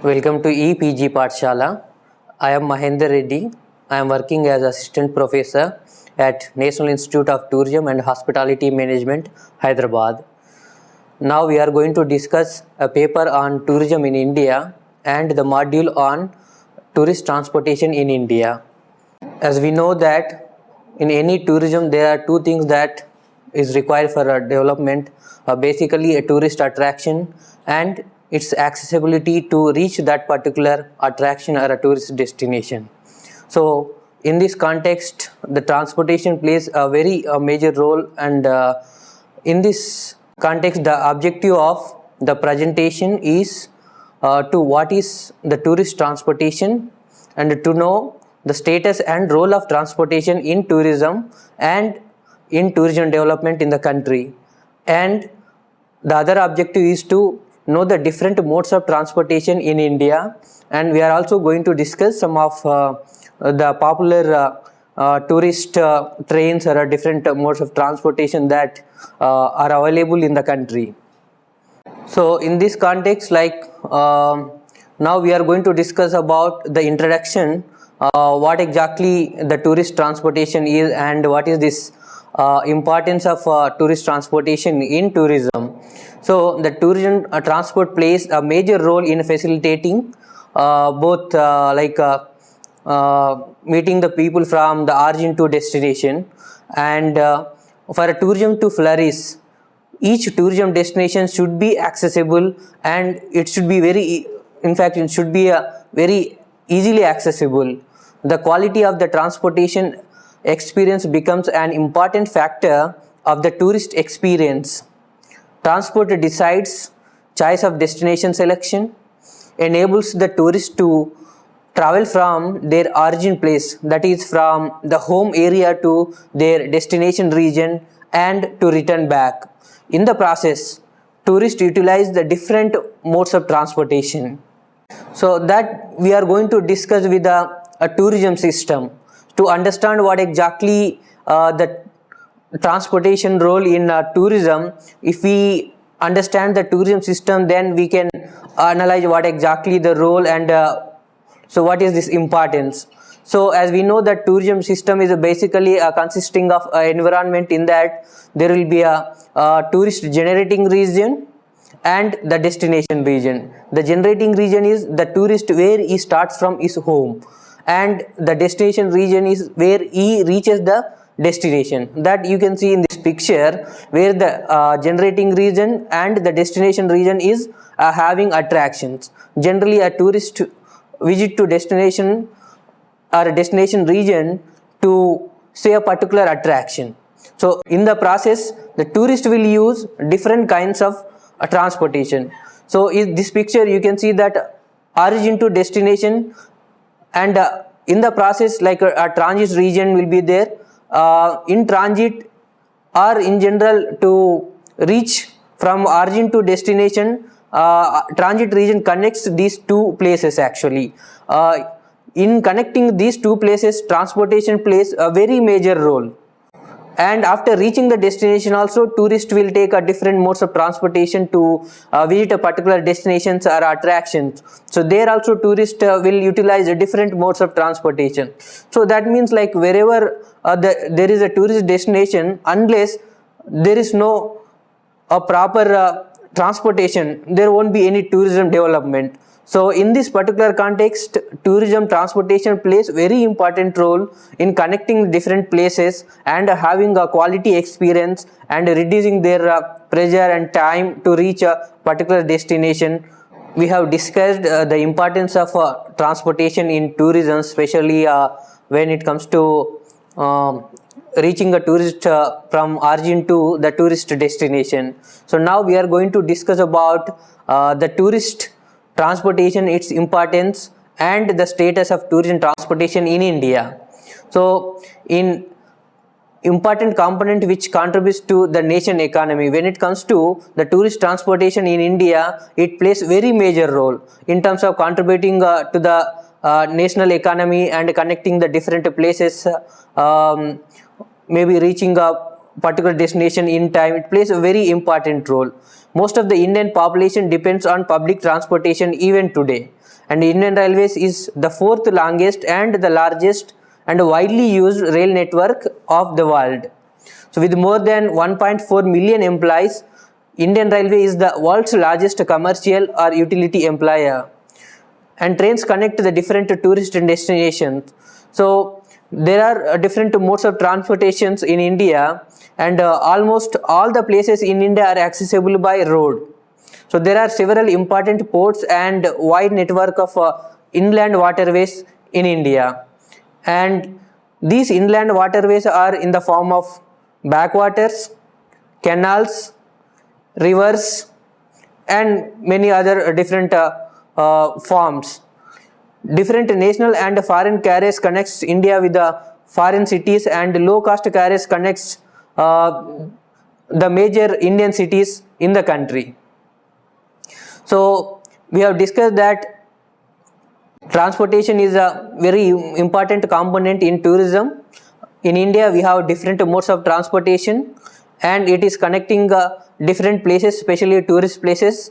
Welcome to EPG Pathshala. I am Mahendra Reddy. I am working as Assistant Professor at National Institute of Tourism and Hospitality Management, Hyderabad. Now we are going to discuss a paper on tourism in India and the module on tourist transportation in India. As we know that in any tourism there are two things that is required for a development, basically a tourist attraction and its accessibility to reach that particular attraction or a tourist destination. So in this context, the transportation plays a very major role, and in this context the objective of the presentation is to what is the tourist transportation and to know the status and role of transportation in tourism and in tourism development in the country. And the other objective is to know the different modes of transportation in India, and we are also going to discuss some of the popular tourist trains or different modes of transportation that are available in the country. So in this context, now we are going to discuss about the introduction, what exactly the tourist transportation is and what is this importance of tourist transportation in tourism. So the tourism transport plays a major role in facilitating both meeting the people from the origin to destination, and for a tourism to flourish, each tourism destination should be accessible, and it should be it should be very easily accessible. The quality of the transportation experience becomes an important factor of the tourist experience. Transport decides choice of destination selection, enables the tourist to travel from their origin place, that is from the home area to their destination region, and to return back. In the process, tourists utilize the different modes of transportation. So that we are going to discuss with a tourism system to understand what exactly the transportation role in tourism. If we understand the tourism system, then we can analyze what exactly the role and so what is this importance. So as we know that tourism system is basically consisting of environment, in that there will be a tourist generating region and the destination region. The generating region is the tourist where he starts from his home, and the destination region is where he reaches the destination. That you can see in this picture, where the generating region and the destination region is having attractions. Generally a tourist visit to destination or a destination region to say a particular attraction. So in the process, the tourist will use different kinds of transportation. So in this picture you can see that origin to destination, and in the process a transit region will be there. In transit or in general, to reach from origin to destination, transit region connects these two places actually. In connecting these two places, transportation plays a very major role. And after reaching the destination also, tourists will take a different modes of transportation to visit a particular destinations or attractions. So there also tourists will utilize a different modes of transportation. So that means wherever there is a tourist destination, unless there is no proper transportation, there won't be any tourism development. So in this particular context, tourism transportation plays very important role in connecting different places and having a quality experience and reducing their pressure and time to reach a particular destination. We have discussed the importance of transportation in tourism, especially when it comes to reaching a tourist from origin to the tourist destination. So now we are going to discuss about the tourist transportation, its importance, and the status of tourism transportation in India. So in important component which contributes to the nation economy, when it comes to the tourist transportation in India, it plays very major role in terms of contributing to the national economy and connecting the different places, maybe reaching a particular destination in time. It plays a very important role. Most of the Indian population depends on public transportation even today, and Indian Railways is the fourth longest and the largest and widely used rail network of the world. So with more than 1.4 million employees, Indian Railway is the world's largest commercial or utility employer, and trains connect the different tourist destinations. So there are different modes of transportations in India, and almost all the places in India are accessible by road. So there are several important ports and wide network of inland waterways in India, and these inland waterways are in the form of backwaters, canals, rivers, and many other different forms. Different national and foreign carriers connects India with the foreign cities, and low cost carriers connects the major Indian cities in the country. So we have discussed that transportation is a very important component in tourism. In India, we have different modes of transportation, and it is connecting different places, especially tourist places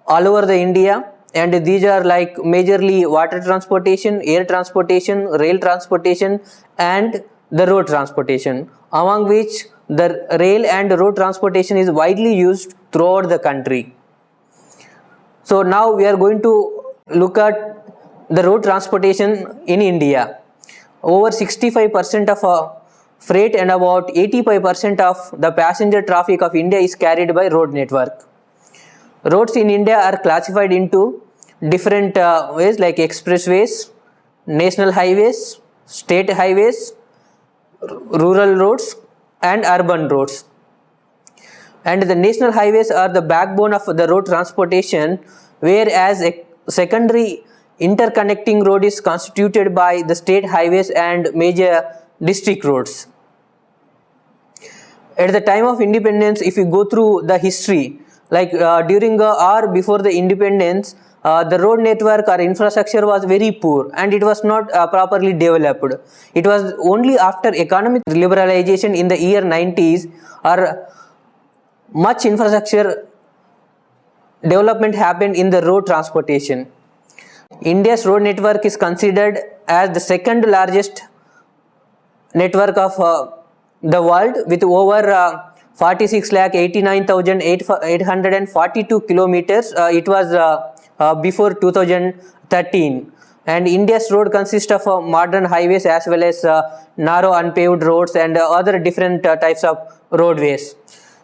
all over the India. And these are like majorly water transportation, air transportation, rail transportation, and the road transportation, among which the rail and road transportation is widely used throughout the country. So now we are going to look at the road transportation in India. Over 65% of freight and about 85% of the passenger traffic of India is carried by road network. Roads in India are classified into different ways like expressways, national highways, state highways, rural roads, and urban roads. And the national highways are the backbone of the road transportation, whereas a secondary interconnecting road is constituted by the state highways and major district roads. At the time of independence, if you go through the history, like during or before the independence, the road network or infrastructure was very poor, and it was not properly developed. It was only after economic liberalization in the year 90s or much infrastructure development happened in the road transportation. India's road network is considered as the second largest network of the world, with over 46,89,842 kilometers. It was before 2013. And India's road consists of modern highways as well as narrow unpaved roads and other different types of roadways.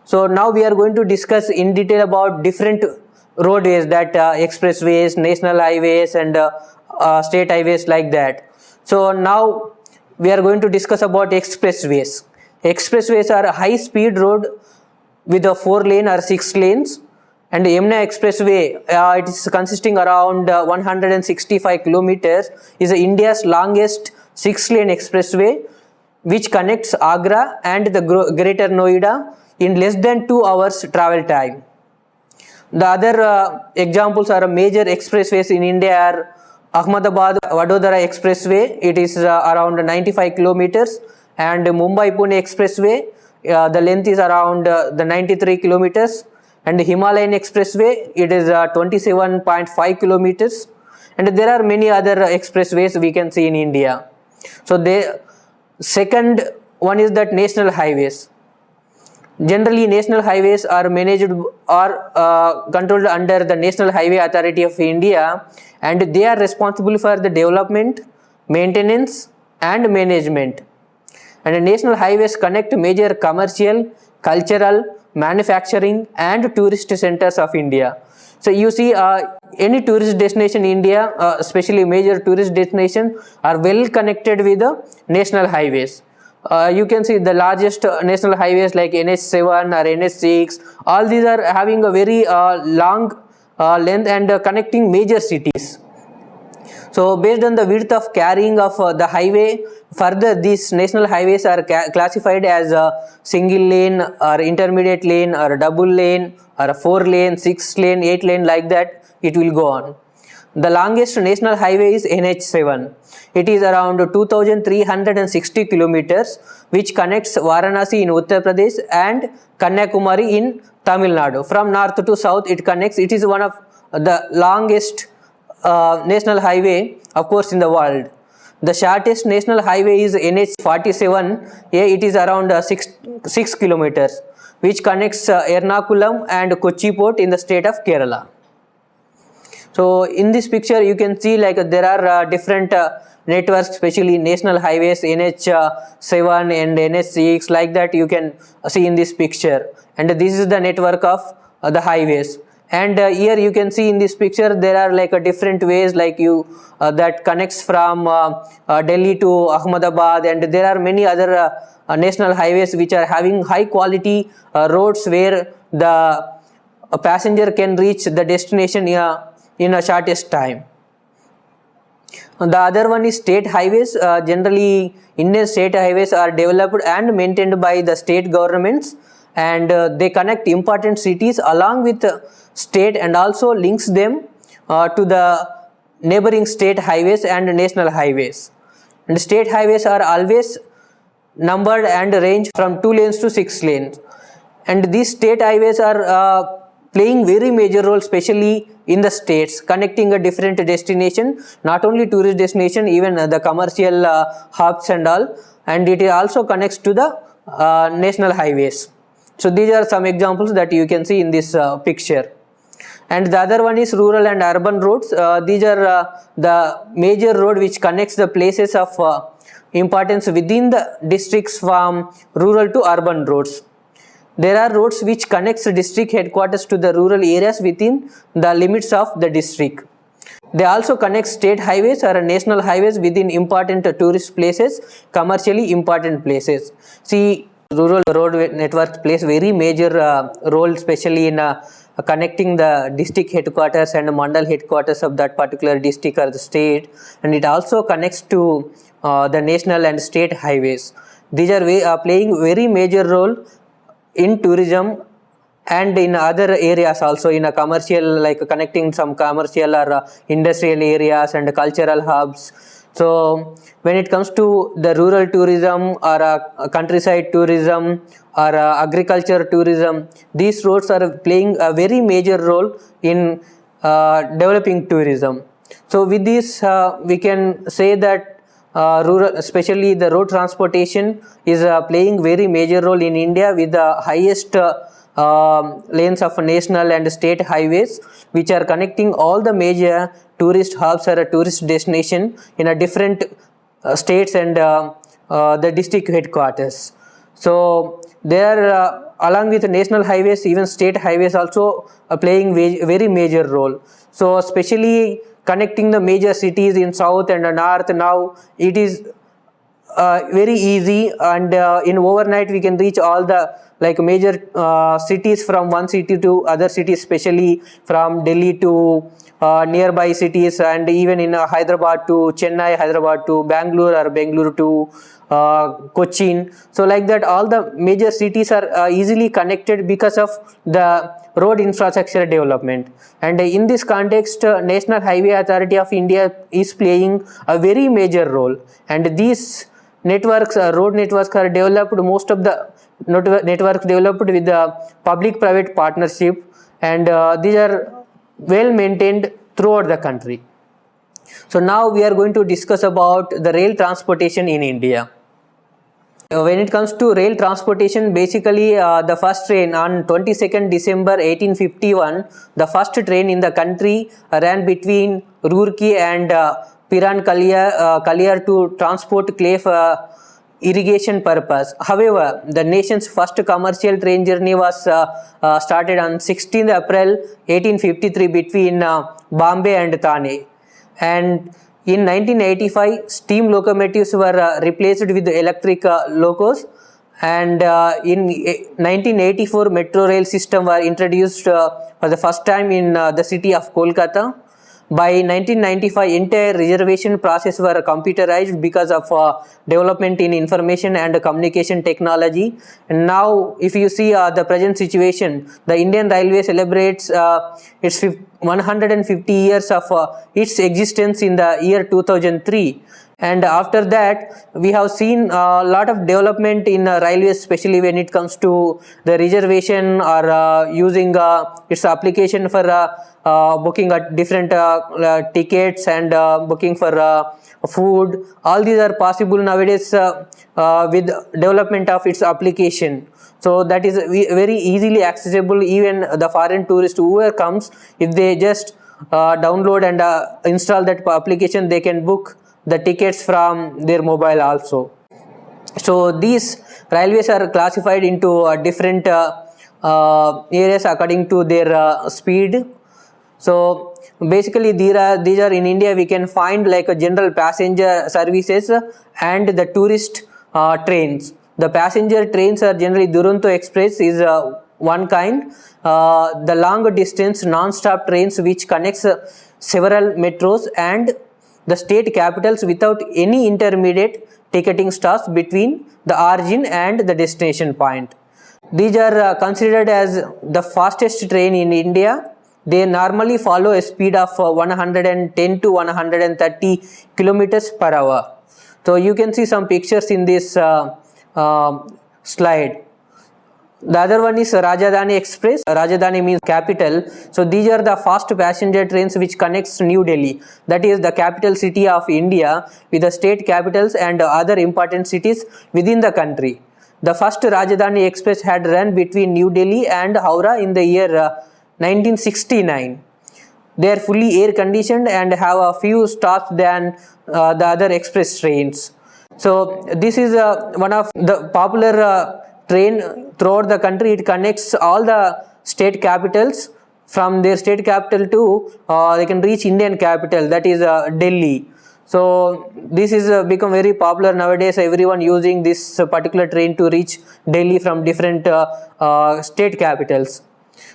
So now we are going to discuss in detail about different roadways, that expressways, national highways, and state highways like that. So now we are going to discuss about expressways. Expressways are a high speed road with a 4-lane or 6 lanes, and Yamuna Expressway, it is consisting around 165 kilometers, is India's longest 6-lane expressway, which connects Agra and the Greater Noida in less than 2 hours travel time. The other examples are major expressways in India are Ahmedabad-Vadodara Expressway, it is around 95 kilometers, and Mumbai-Pune Expressway, the length is around the 93 kilometers, and Himalayan Expressway, it is 27.5 kilometers, and there are many other expressways we can see in India. So the second one is that national highways. Generally, national highways are managed or controlled under the National Highway Authority of India, and they are responsible for the development, maintenance, and management. And national highways connect major commercial, cultural, manufacturing, and tourist centers of India. So you see, any tourist destination in India, especially major tourist destination, are well connected with the national highways. You can see the largest national highways like NH7 or NH6, all these are having a very long length and connecting major cities. So based on the width of carrying of the highway, further these national highways are classified as a single lane or intermediate lane or a double lane or a 4-lane, 6-lane, 8-lane, like that it will go on. The longest national highway is NH7. It is around 2,360 kilometers, which connects Varanasi in Uttar Pradesh and Kanyakumari in Tamil Nadu. From north to south it connects. It is one of the longest national highway, of course, in the world. The shortest national highway is NH47. It is around 6 kilometers, which connects Ernakulam and Kochi port in the state of Kerala. So in this picture you can see like there are different networks, especially national highways NH7 and NH6, like that you can see in this picture, and this is the network of the highways. And here you can see in this picture there are like different ways like that connects from Delhi to Ahmedabad, and there are many other national highways which are having high quality roads where the passenger can reach the destination in a shortest time. The other one is state highways. Generally Indian state highways are developed and maintained by the state governments, and they connect important cities along with state and also links them to the neighboring state highways and national highways. And state highways are always numbered and range from 2 lanes to 6 lanes, and these state highways are playing very major role, especially in the states, connecting a different destination, not only tourist destination, even the commercial hubs and all, and it also connects to the national highways. So these are some examples that you can see in this picture. And the other one is rural and urban roads. These are the major road which connects the places of importance within the districts from rural to urban roads. There are roads which connects district headquarters to the rural areas within the limits of the district. They also connect state highways or national highways within important tourist places, commercially important places. See, rural road network plays very major role, especially in connecting the district headquarters and mandal headquarters of that particular district or the state, and it also connects to the national and state highways. These are playing very major role in tourism and in other areas also, in a commercial, like connecting some commercial or industrial areas and cultural hubs. So when it comes to the rural tourism or countryside tourism or agriculture tourism, these roads are playing a very major role in developing tourism. So with this we can say that rural, especially the road transportation, is playing very major role in India, with the highest lanes of national and state highways, which are connecting all the major tourist hubs or tourist destination in a different states and the district headquarters. So there along with national highways, even state highways also playing very major role. So especially connecting the major cities in south and north, now it is very easy, and in overnight we can reach all the like major cities from one city to other cities, especially from Delhi to nearby cities, and even in Hyderabad to Chennai, Hyderabad to Bangalore, or Bangalore to Cochin. So like that all the major cities are easily connected because of the road infrastructure development. And in this context, National Highway Authority of India is playing a very major role, and these networks, road networks, are developed, most of the networks developed with the public private partnership, and these are well maintained throughout the country. So now we are going to discuss about the rail transportation in India. When it comes to rail transportation, basically the first train on 22nd December 1851, the first train in the country ran between Roorkee and Piran Kaliar to transport clay for irrigation purpose. However, the nation's first commercial train journey was started on 16th April 1853 between Bombay and Thane. And in 1985, steam locomotives were replaced with electric locos, and in 1984, metro rail system were introduced for the first time in the city of Kolkata. By 1995, entire reservation process were computerized because of development in information and communication technology. And now, if you see the present situation, the Indian Railway celebrates its 150 years of its existence in the year 2003. And after that we have seen a lot of development in railways, especially when it comes to the reservation or using its application for booking at different tickets and booking for food. All these are possible nowadays with development of its application. So that is very easily accessible. Even the foreign tourist whoever comes, if they just download and install that application, they can book the tickets from their mobile also. So these railways are classified into different areas according to their speed. So basically these are in India we can find like a general passenger services and the tourist trains. The passenger trains are generally Duronto Express is one kind. The long distance non-stop trains which connects several metros and the state capitals without any intermediate ticketing stops between the origin and the destination point. These are considered as the fastest train in India. They normally follow a speed of 110 to 130 kilometers per hour. So you can see some pictures in this slide. The other one is Rajdhani Express. Rajdhani means capital. So these are the fast passenger trains which connects New Delhi, that is the capital city of India, with the state capitals and other important cities within the country. The first Rajdhani Express had run between New Delhi and Howrah in the year 1969. They are fully air conditioned and have a few stops than the other express trains. So this is one of the popular train throughout the country. It connects all the state capitals. From their state capital to they can reach Indian capital, that is Delhi. So this is become very popular nowadays. Everyone using this particular train to reach Delhi from different state capitals.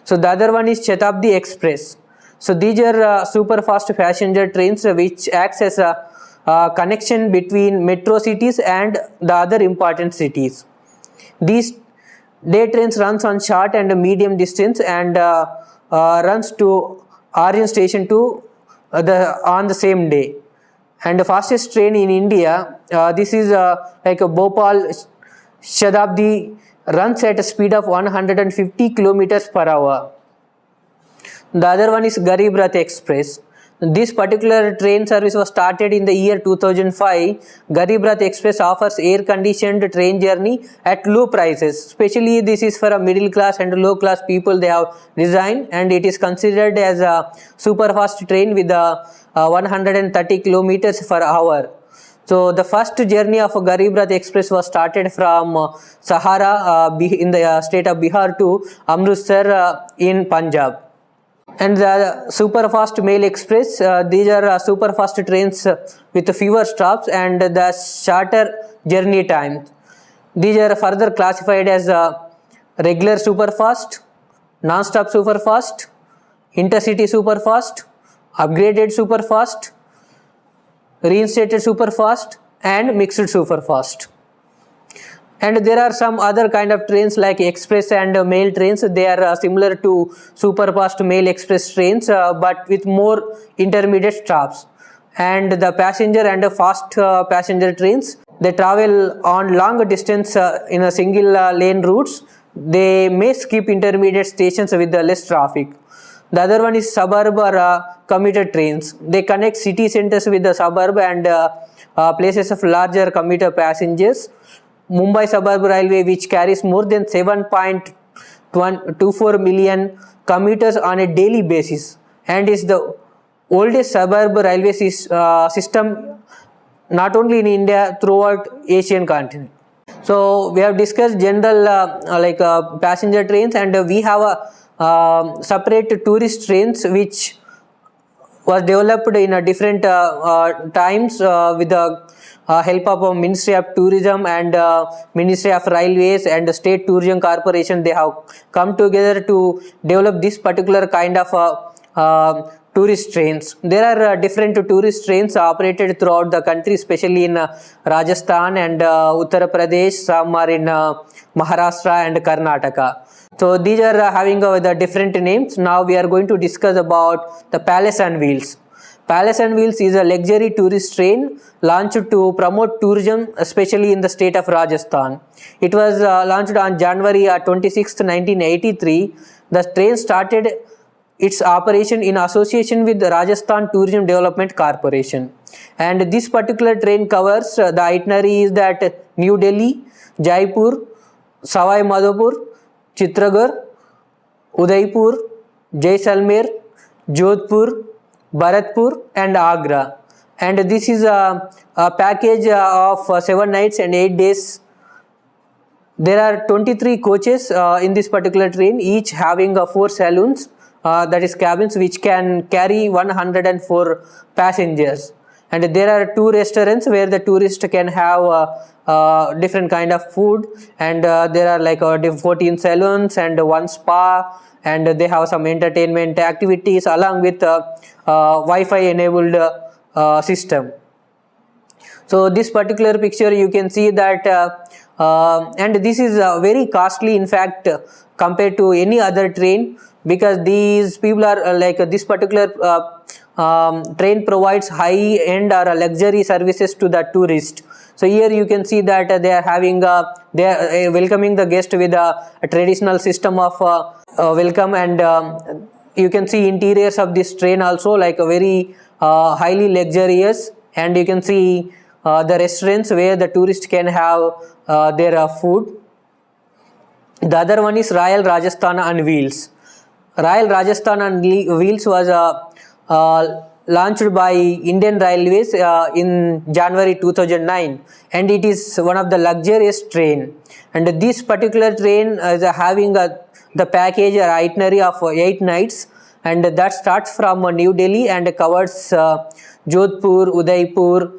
So the other one is Shatabdi Express. So these are super fast passenger trains which acts as a connection between metro cities and the other important cities. These day trains runs on short and medium distance and runs to Orient station to on the same day. And the fastest train in India, this is like a Bhopal Shatabdi, runs at a speed of 150 kilometers per hour. The other one is Garib Rath Express. This particular train service was started in the year 2005. Garib Rath Express offers air-conditioned train journey at low prices. Especially this is for a middle class and low class people they have designed, and it is considered as a super fast train with 130 kilometers per hour. So the first journey of Garib Rath Express was started from Sahara in the state of Bihar to Amritsar in Punjab. And the super fast mail express, these are super fast trains with fewer stops and the shorter journey time. These are further classified as regular super fast, non-stop super fast, intercity super fast, upgraded super fast, reinstated super fast, and mixed super fast. And there are some other kind of trains like express and mail trains. They are similar to super fast mail express trains but with more intermediate stops. And the passenger and fast passenger trains, they travel on long distance in a single lane routes. They may skip intermediate stations with less traffic. The other one is suburb or commuter trains. They connect city centers with the suburb and places of larger commuter passengers. Mumbai Suburb Railway, which carries more than 7.24 million commuters on a daily basis and is the oldest suburb railway system not only in India, throughout Asian continent. So we have discussed general passenger trains, and we have a separate tourist trains which was developed in a different times with the help of Ministry of Tourism and Ministry of Railways and State Tourism Corporation. They have come together to develop this particular kind of tourist trains. There are different tourist trains operated throughout the country, especially in Rajasthan and Uttar Pradesh. Some are in Maharashtra and Karnataka. So these are having the different names. Now we are going to discuss about the Palace on Wheels. Palace and Wheels is a luxury tourist train launched to promote tourism, especially in the state of Rajasthan. It was launched on January 26, 1983. The train started its operation in association with the Rajasthan Tourism Development Corporation. And this particular train covers the itinerary is that New Delhi, Jaipur, Savai Madhopur, Chitragarh, Udaipur, Jaisalmer, Jodhpur, Bharatpur and Agra. And this is a package of 7 nights and 8 days. There are 23 coaches in this particular train, each having 4 saloons, that is cabins, which can carry 104 passengers. And there are 2 restaurants where the tourist can have different kind of food, and there are like 14 saloons and 1 spa, and they have some entertainment activities along with Wi-Fi enabled system. So this particular picture you can see that and this is very costly in fact compared to any other train, because these people are like this particular train provides high end or luxury services to the tourist. So here you can see that they are having they are welcoming the guest with a traditional system of welcome, and you can see interiors of this train also like a very highly luxurious, and you can see the restaurants where the tourist can have their food. The other one is Royal Rajasthan on Wheels. Royal Rajasthan on Wheels was launched by Indian Railways in January 2009, and it is one of the luxurious train. And this particular train is having the package or itinerary of 8 nights, and that starts from New Delhi and covers Jodhpur, Udaipur,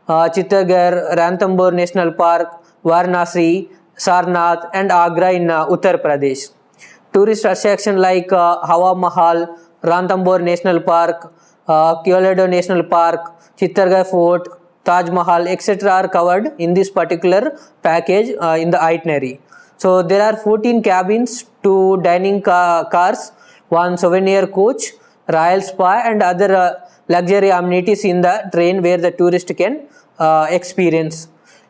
Chittagarh, Ranthambore National Park, Varanasi, Sarnath and Agra in Uttar Pradesh. Tourist attractions like Hawa Mahal, Ranthambore National Park, Keoladeo National Park, Chittorgarh Fort, Taj Mahal, etc. are covered in this particular package in the itinerary. So there are 14 cabins, 2 dining cars, 1 souvenir coach, royal spa and other luxury amenities in the train where the tourist can experience.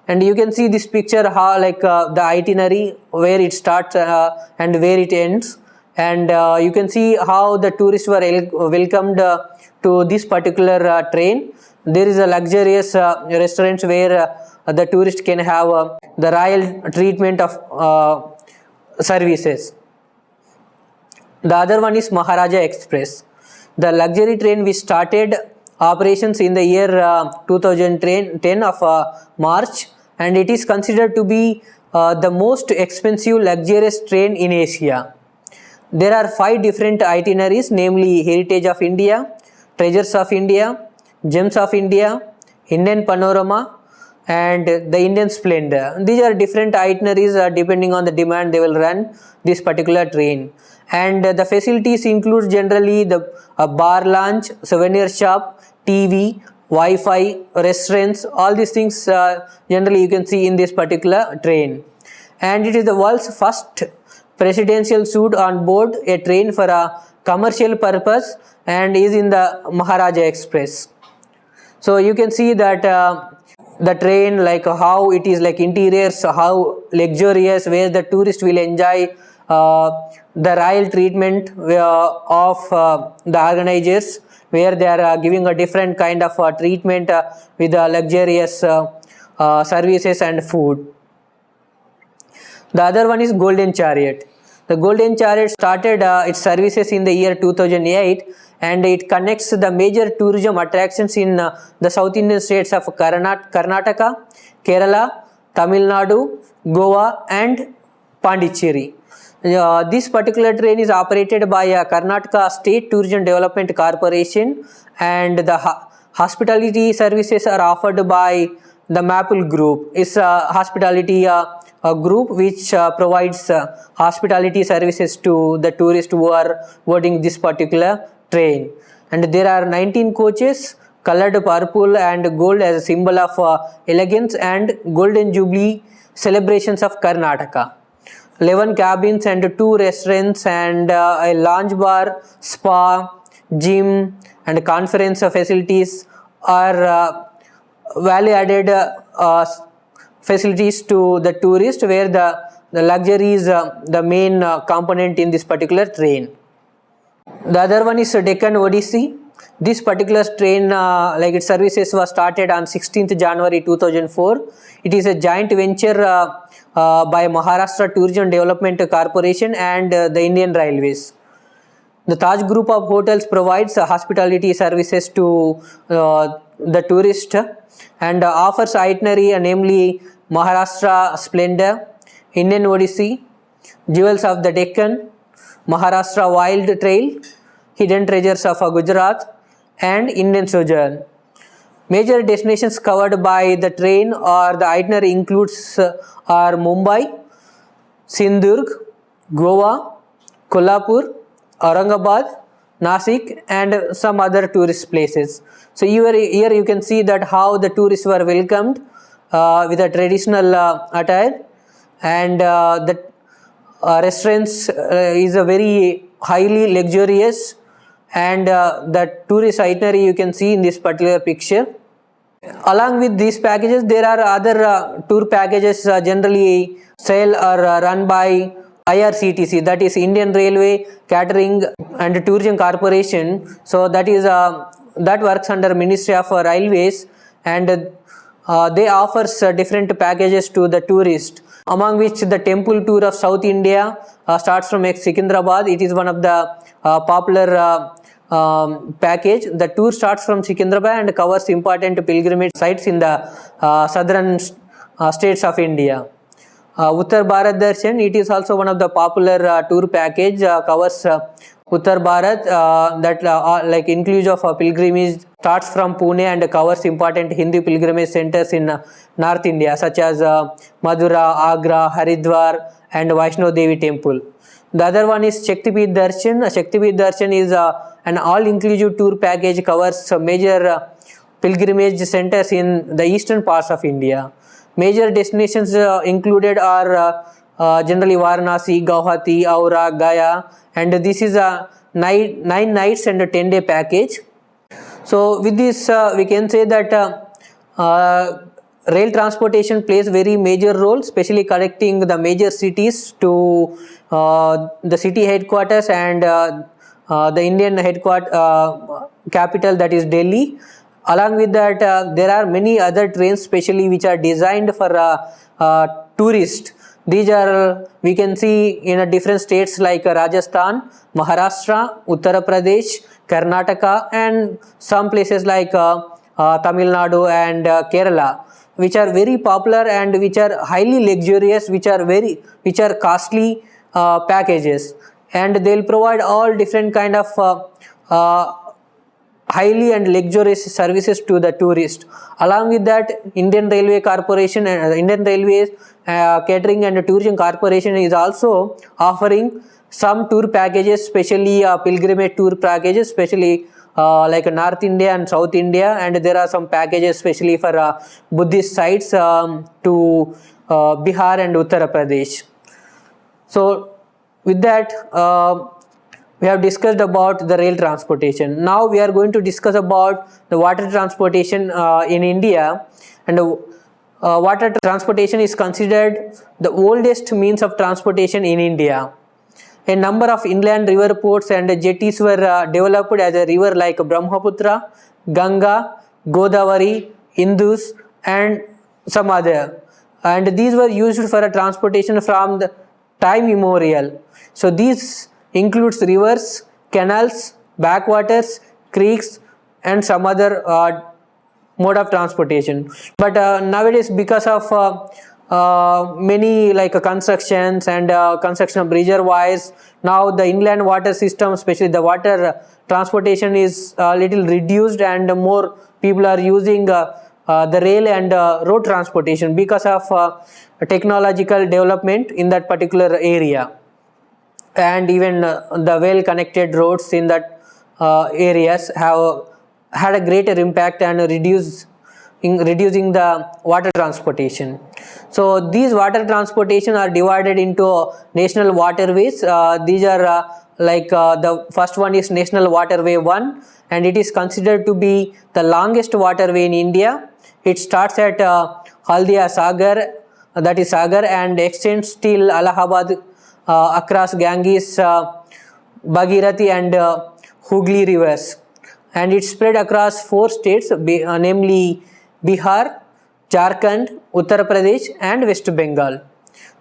And you can see this picture how like the itinerary where it starts and where it ends, and you can see how the tourists were welcomed to this particular train. There is a luxurious restaurants where the tourist can have the royal treatment of services. The other one is Maharaja Express, the luxury train which started operations in the year 2010 of March, and it is considered to be the most expensive luxurious train in Asia. There are 5 different itineraries, namely Heritage of India, Treasures of India, Gems of India, Indian Panorama and the Indian Splendor. These are different itineraries depending on the demand they will run this particular train. And the facilities include generally the bar lounge, souvenir shop, TV, Wi-Fi, restaurants, all these things generally you can see in this particular train. And it is the world's first presidential suite on board a train for a commercial purpose and is in the Maharaja Express. So you can see that the train, like how it is like interiors, how luxurious, where the tourist will enjoy the royal treatment of the organizers, where they are giving a different kind of treatment with luxurious services and food. The other one is Golden Chariot. The Golden Chariot started its services in the year 2008, and it connects the major tourism attractions in the South Indian states of Karnataka, Kerala, Tamil Nadu, Goa and Pondicherry. This particular train is operated by Karnataka State Tourism Development Corporation, and the hospitality services are offered by the Maple Group. It's a hospitality group which provides hospitality services to the tourists who are boarding this particular train. And there are 19 coaches colored purple and gold as a symbol of elegance and golden jubilee celebrations of Karnataka. 11 cabins and 2 restaurants and a lounge bar, spa, gym and conference facilities are value added facilities to the tourist, where the luxury is the main component in this particular train. The other one is Deccan Odyssey. This particular train, like its services was started on 16th January 2004. It is a joint venture by Maharashtra Tourism Development Corporation and the Indian Railways. The Taj Group of Hotels provides hospitality services to the tourist and offers itinerary, namely Maharashtra Splendor, Indian Odyssey, Jewels of the Deccan, Maharashtra Wild Trail, Hidden Treasures of Gujarat, and Indian Sojourn. Major destinations covered by the train or the itinerary includes are Mumbai, Sindhurg, Goa, Kolhapur, Aurangabad, Nasik, and some other tourist places. So here you can see that how the tourists were welcomed with a traditional attire, and the restaurants is a very highly luxurious, and the tourist itinerary you can see in this particular picture. Along with these packages, there are other tour packages generally sell or run by IRCTC, that is Indian Railway Catering and Tourism Corporation. So that is that works under Ministry of Railways, and they offers different packages to the tourist, among which the temple tour of South India starts from Secunderabad. It is one of the popular package. The tour starts from Secunderabad and covers important pilgrimage sites in the southern states of India. Uttar Bharat Darshan, it is also one of the popular tour package, covers Uttar Bharat, that like includes of pilgrimage starts from Pune and covers important Hindu pilgrimage centers in North India, such as Madura, Agra, Haridwar, and Vaishno Devi temple. The other one is Shaktipeeth Darshan. Shaktipeeth Darshan is an all-inclusive tour package, covers major pilgrimage centers in the eastern parts of India. Major destinations included are generally Varanasi, Guwahati, Aura, Gaya, and this is a 9 nights and a 10-day package. So with this we can say that rail transportation plays very major role, especially connecting the major cities to the city headquarters and the Indian capital, that is Delhi. Along with that, there are many other trains specially which are designed for tourists. These are, we can see in different states like Rajasthan, Maharashtra, Uttar Pradesh, Karnataka, and some places like Tamil Nadu and Kerala, which are very popular and which are highly luxurious, which are costly packages, and they'll provide all different kind of highly and luxurious services to the tourist. Along with that, Indian Railway Corporation and Indian Railways Catering and Tourism Corporation is also offering some tour packages, especially pilgrimage tour packages, especially like North India and South India, and there are some packages especially for Buddhist sites to Bihar and Uttar Pradesh. So with that, we have discussed about the rail transportation. Now we are going to discuss about the water transportation in India. And water transportation is considered the oldest means of transportation in India. A number of inland river ports and jetties were developed as a river like Brahmaputra, Ganga, Godavari, Indus, and some other. And these were used for a transportation from the time immemorial. So these includes rivers, canals, backwaters, creeks, and some other mode of transportation. But nowadays, because of many like constructions and construction of reservoirs, now the inland water system, especially the water transportation, is little reduced, and more people are using the rail and road transportation because of technological development in that particular area. And even the well connected roads in that areas have had a greater impact and reducing the water transportation. So these water transportation are divided into national waterways. These are the first one is National Waterway 1, and it is considered to be the longest waterway in India. It starts at Haldia Sagar, that is Sagar, and extends till Allahabad across Ganges, Bhagirathi and Hooghly rivers, and it spread across 4 states, namely Bihar, Jharkhand, Uttar Pradesh and West Bengal.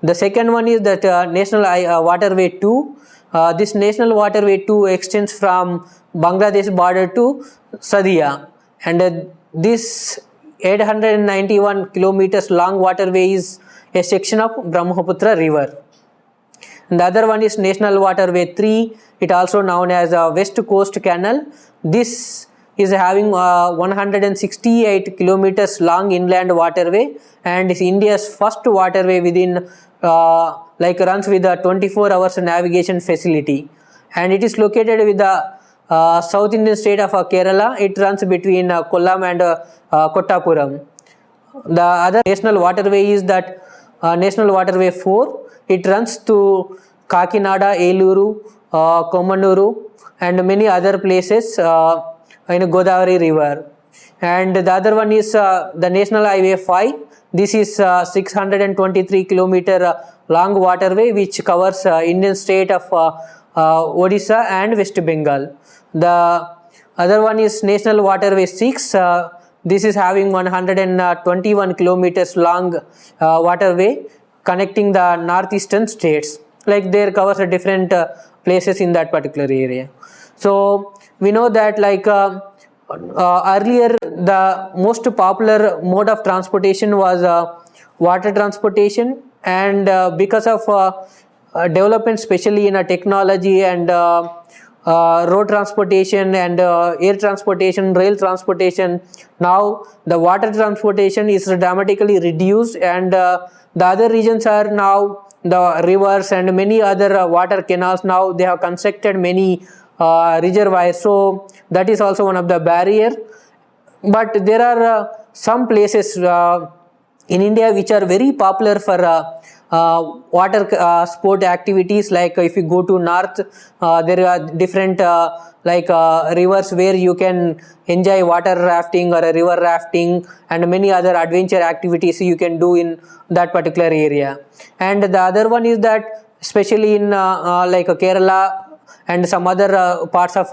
The second one is that National Waterway 2. This National Waterway 2 extends from Bangladesh border to Sadia, and this 891 kilometers long waterway is a section of Brahmaputra river. And the other one is National Waterway 3. It also known as West Coast Canal. This is having 168 kilometers long inland waterway, and is India's first waterway within runs with a 24 hours navigation facility, and it is located with the South Indian state of Kerala. It runs between Kollam and Kottapuram. The other national waterway is that National Waterway 4. It runs to Kakinada, Eluru, Komanuru and many other places in Godavari river. And the other one is the National Highway 5. This is 623 kilometer long waterway which covers Indian state of Odisha and West Bengal. The other one is National Waterway 6. This is having 121 kilometers long waterway connecting the northeastern states. Like there covers different places in that particular area. So we know that earlier the most popular mode of transportation was water transportation, and because of development especially in technology and road transportation and air transportation, rail transportation, now the water transportation is dramatically reduced, and the other regions are now the rivers and many other water canals. Now they have constructed many reservoirs, so that is also one of the barrier. But there are some places in India which are very popular for water sport activities. Like if you go to north, there are different rivers where you can enjoy water rafting or a river rafting and many other adventure activities you can do in that particular area. And the other one is that especially in Kerala and some other parts of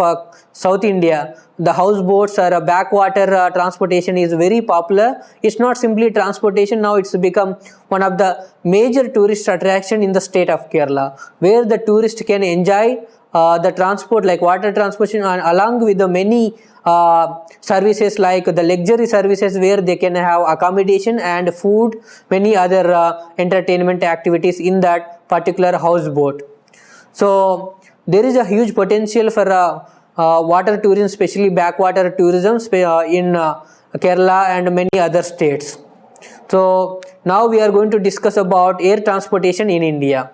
South India, the houseboats or backwater transportation is very popular. It's not simply transportation, now it's become one of the major tourist attraction in the state of Kerala, where the tourist can enjoy the transport like water transportation, and along with the many services like the luxury services where they can have accommodation and food, many other entertainment activities in that particular houseboat. So there is a huge potential for water tourism, especially backwater tourism in Kerala and many other states. So now we are going to discuss about air transportation in India.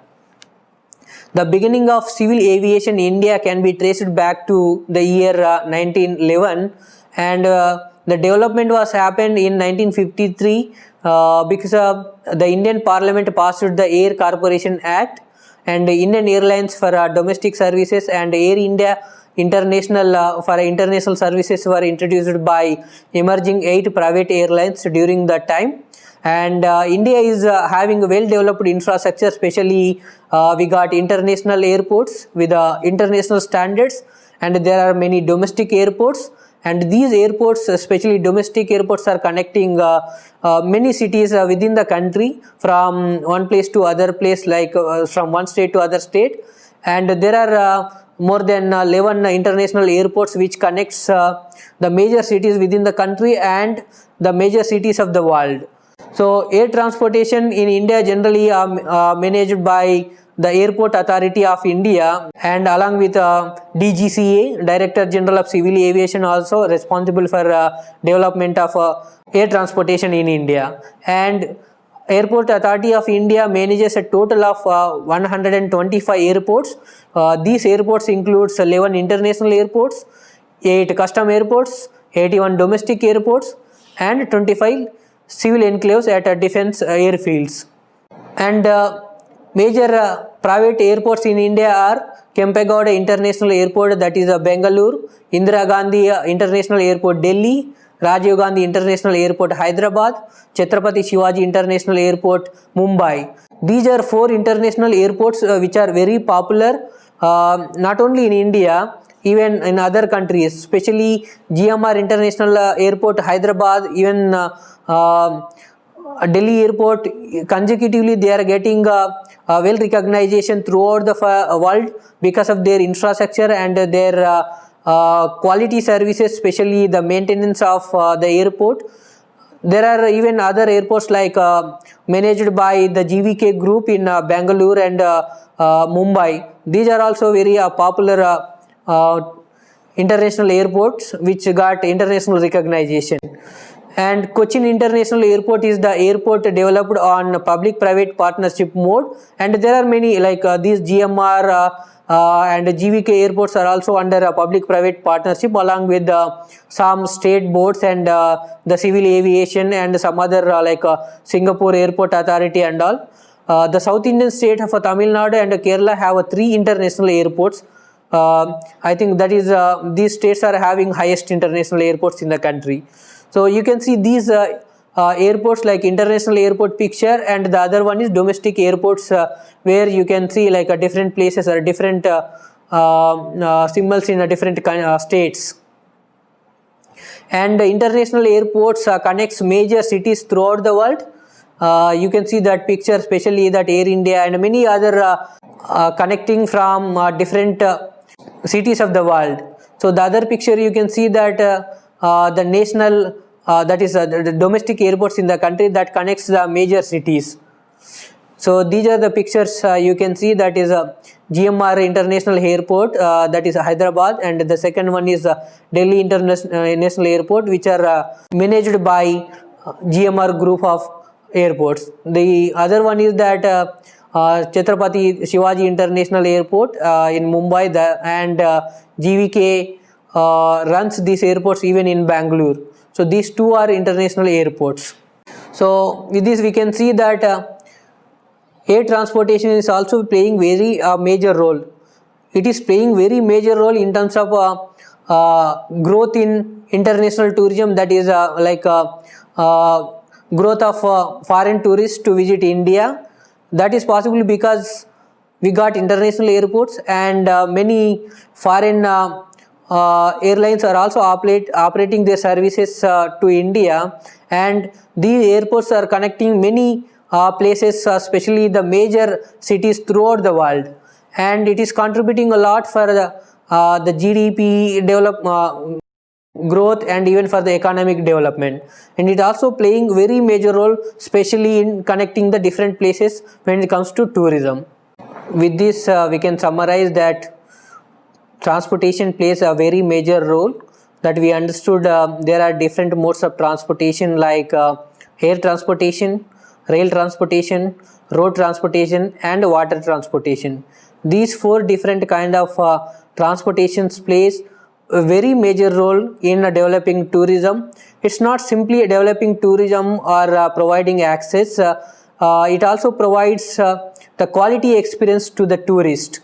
The beginning of civil aviation in India can be traced back to the year 1911, and the development was happened in 1953 because the Indian Parliament passed the Air Corporation Act, and Indian Airlines for domestic services and Air India International for international services were introduced by emerging 8 private airlines during that time. And India is having a well developed infrastructure, especially we got international airports with international standards, and there are many domestic airports, and these airports, especially domestic airports, are connecting many cities within the country from one place to other place, like from one state to other state. And there are more than 11 international airports which connects the major cities within the country and the major cities of the world. So air transportation in India generally are managed by the Airport Authority of India, and along with DGCA, Director General of Civil Aviation, also responsible for development of air transportation in India. And Airport Authority of India manages a total of 125 airports. These airports includes 11 international airports, 8 custom airports, 81 domestic airports, and 25 civil enclaves at defense airfields. And major private airports in India are Kempegowda International Airport, that is Bengaluru, Indira Gandhi International Airport, Delhi, Rajiv Gandhi International Airport, Hyderabad, Chhatrapati Shivaji International Airport, Mumbai. These are 4 international airports which are very popular not only in India, even in other countries, especially GMR International Airport, Hyderabad, even Delhi Airport. Consecutively, they are getting well recognition throughout the world because of their infrastructure and their quality services, especially the maintenance of the airport. There are even other airports like managed by the GVK group in Bangalore and Mumbai. These are also very popular international airports which got international recognition. And Cochin International Airport is the airport developed on public-private partnership mode, and there are many like these GMR and GVK airports are also under a public-private partnership along with some state boards and the civil aviation and some other like Singapore Airport Authority and all. The South Indian state of Tamil Nadu and Kerala have 3 international airports. I think that is these states are having highest international airports in the country. So you can see these airports like international airport picture, and the other one is domestic airports where you can see like different places or different symbols in different states. And international airports connects major cities throughout the world. You can see that picture, especially that Air India and many other connecting from different cities of the world. So the other picture you can see that the national that is the domestic airports in the country that connects the major cities. So these are the pictures you can see, that is GMR International Airport, that is Hyderabad, and the second one is Delhi International Airport, which are managed by GMR group of airports. The other one is that Chhatrapati Shivaji International Airport in Mumbai, and GVK runs these airports even in Bangalore. So these 2 are international airports. So with this we can see that air transportation is also playing very major role. It is playing very major role in terms of growth in international tourism, that is like growth of foreign tourists to visit India. That is possible because we got international airports, and many foreign airlines are also operating their services to India, and these airports are connecting many places, especially the major cities throughout the world, and it is contributing a lot for the GDP growth and even for the economic development, and it also playing very major role, especially in connecting the different places when it comes to tourism. With this we can summarize that transportation plays a very major role, that we understood there are different modes of transportation like air transportation, rail transportation, road transportation and water transportation. These 4 different kind of transportations plays a very major role in developing tourism. It's not simply developing tourism or providing access, it also provides the quality experience to the tourist,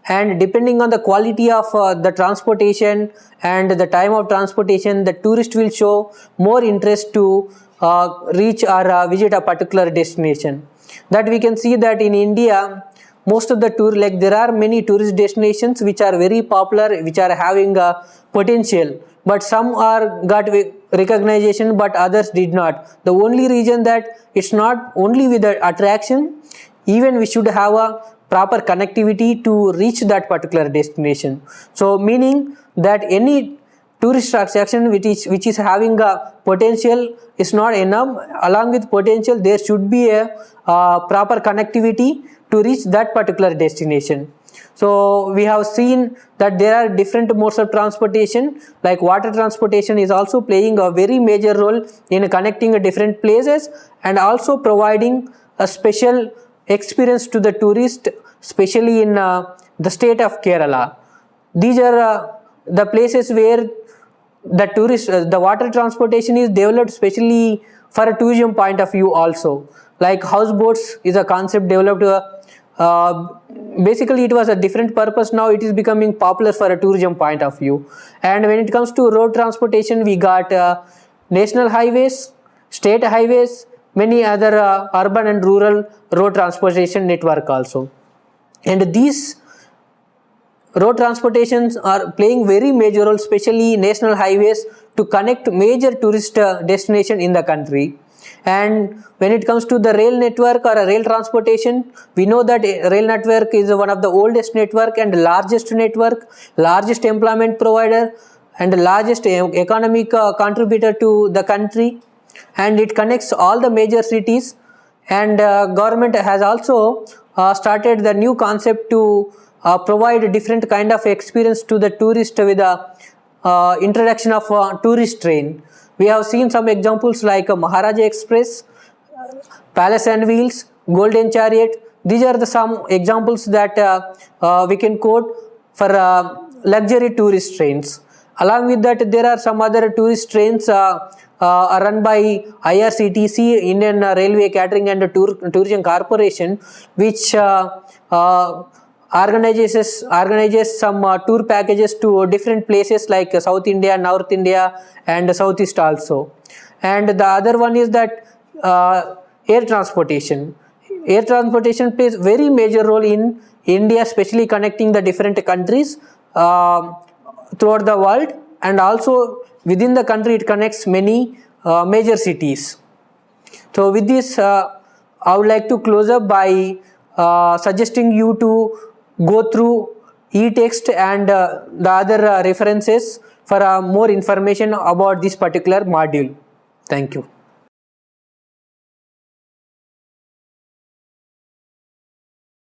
and depending on the quality of the transportation and the time of transportation, the tourist will show more interest to reach or visit a particular destination. That we can see that in India, most of the like there are many tourist destinations which are very popular, which are having a potential, but some are got recognition but others did not. The only reason that it's not only with the attraction, even we should have a proper connectivity to reach that particular destination. So meaning that any tourist attraction which is having a potential is not enough. Along with potential, there should be a proper connectivity to reach that particular destination. So we have seen that there are different modes of transportation, like water transportation is also playing a very major role in connecting different places and also providing a special experience to the tourist, especially in the state of Kerala. These are the places where the tourist, the water transportation is developed specially for a tourism point of view also. Like houseboats is a concept developed basically it was a different purpose. Now it is becoming popular for a tourism point of view. And when it comes to road transportation, we got national highways, state highways, many other urban and rural road transportation network also. And these road transportations are playing very major role, especially national highways, to connect major tourist destination in the country. And when it comes to the rail network or a rail transportation, we know that rail network is one of the oldest network and largest network, largest employment provider, and largest economic contributor to the country, and it connects all the major cities. And government has also started the new concept to provide different kind of experience to the tourist with the introduction of tourist train. We have seen some examples like Maharaja Express, Palace and Wheels, Golden Chariot. These are the some examples that we can quote for luxury tourist trains. Along with that, there are some other tourist trains are run by IRCTC, Indian Railway Catering and Tourism Corporation, which organizes some tour packages to different places like South India, North India, and Southeast also. And the other one is that air transportation. Air transportation plays very major role in India, especially connecting the different countries throughout the world, and also within the country it connects many major cities. So with this, I would like to close up by suggesting you to go through e-text and the other references for more information about this particular module. Thank you.